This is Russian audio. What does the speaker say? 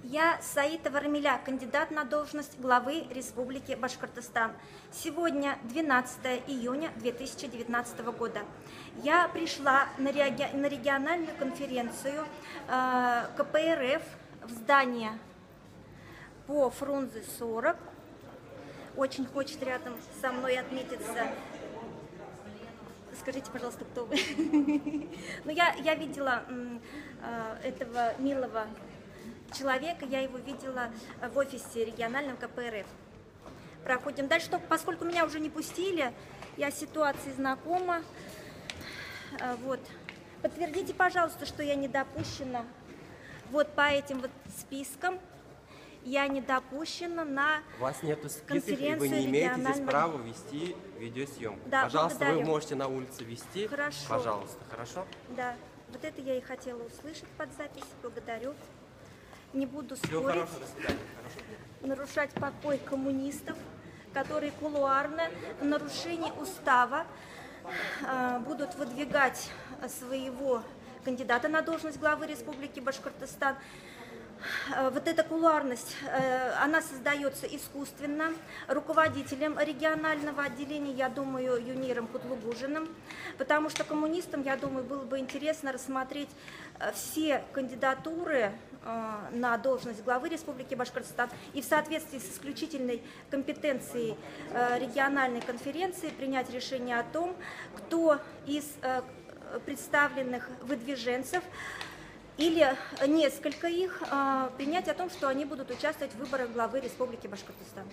Я Саитова Рамиля, кандидат на должность главы Республики Башкортостан. Сегодня 12 июня 2019 года. Я пришла на региональную конференцию КПРФ в здание по Фрунзе 40. Очень хочет рядом со мной отметиться. Скажите, пожалуйста, кто вы? Ну, я видела этого милого человека, я его видела в офисе регионального КПРФ. Проходим дальше, поскольку меня уже не пустили, я с ситуацией знакома. Вот. Подтвердите, пожалуйста, что я не допущена. Вот по этим вот спискам я не допущена на У вас нету списков, конференцию и вы не имеете регионального... здесь права вести видеосъемку. Да, пожалуйста, благодарю. вы можете на улице вести. Хорошо. Пожалуйста, хорошо? Да, вот это я и хотела услышать под запись. Благодарю. Не буду Всего спорить, хорошего, до свидания. Хорошо. нарушать покой коммунистов, которые кулуарно в нарушении устава будут выдвигать своего кандидата на должность главы Республики Башкортостан. Вот эта кулуарность, она создается искусственно руководителем регионального отделения, я думаю, Юниром Кутлугужиным, потому что коммунистам, я думаю, было бы интересно рассмотреть все кандидатуры на должность главы Республики Башкортостан и в соответствии с исключительной компетенцией региональной конференции принять решение о том, кто из представленных выдвиженцев или несколько их принять о том, что они будут участвовать в выборах главы Республики Башкортостан.